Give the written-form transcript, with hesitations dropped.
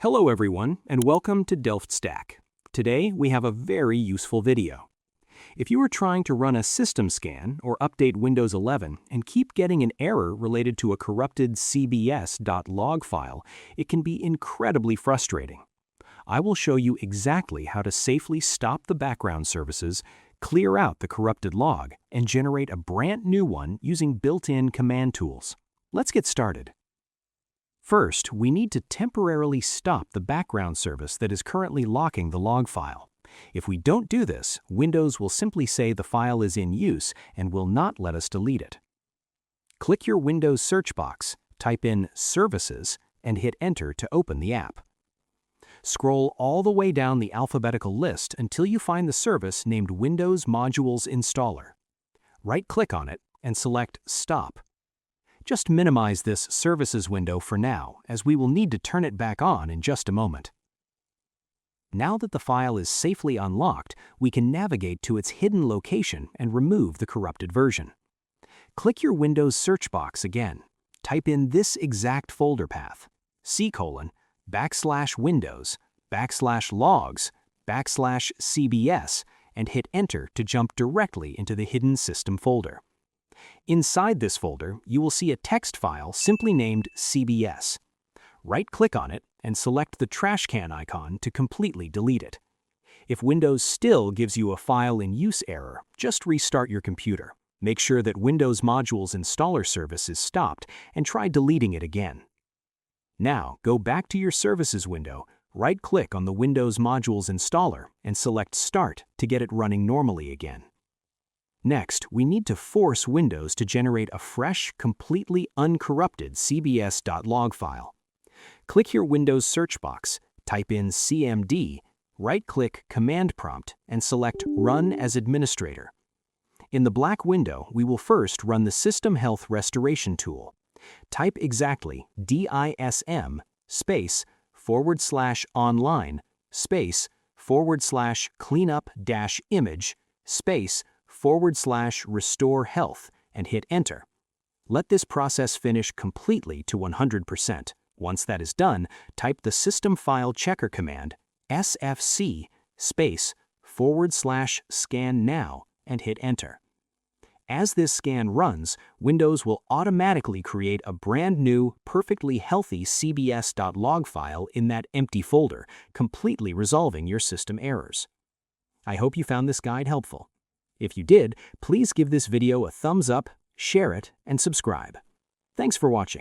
Hello everyone, and welcome to DelftStack. Today we have a very useful video. If you are trying to run a system scan or update Windows 11 and keep getting an error related to a corrupted CBS.log file, it can be incredibly frustrating. I will show you exactly how to safely stop the background services, clear out the corrupted log, and generate a brand new one using built-in command tools. Let's get started. First, we need to temporarily stop the background service that is currently locking the log file. If we don't do this, Windows will simply say the file is in use and will not let us delete it. Click your Windows search box, type in Services, and hit Enter to open the app. Scroll all the way down the alphabetical list until you find the service named Windows Modules Installer. Right-click on it and select Stop. Just minimize this services window for now, as we will need to turn it back on in just a moment. Now that the file is safely unlocked, we can navigate to its hidden location and remove the corrupted version. Click your Windows search box again. Type in this exact folder path, C:\Windows\Logs\CBS, and hit Enter to jump directly into the hidden system folder. Inside this folder, you will see a text file simply named CBS. Right-click on it and select the trash can icon to completely delete it. If Windows still gives you a file in use error, just restart your computer. Make sure that Windows Modules Installer service is stopped and try deleting it again. Now, go back to your Services window, right-click on the Windows Modules Installer and select Start to get it running normally again. Next, we need to force Windows to generate a fresh, completely uncorrupted CBS.log file. Click your Windows search box, type in CMD, right-click Command Prompt, and select Run as Administrator. In the black window, we will first run the System Health Restoration tool. Type exactly DISM /online /cleanup-image /RestoreHealth and hit Enter. Let this process finish completely to 100%. Once that is done, type the System File Checker command sfc/scannow and hit Enter. As this scan runs, Windows will automatically create a brand new, perfectly healthy CBS.log file in that empty folder, completely resolving your system errors. I hope you found this guide helpful. If you did, please give this video a thumbs up, share it, and subscribe. Thanks for watching.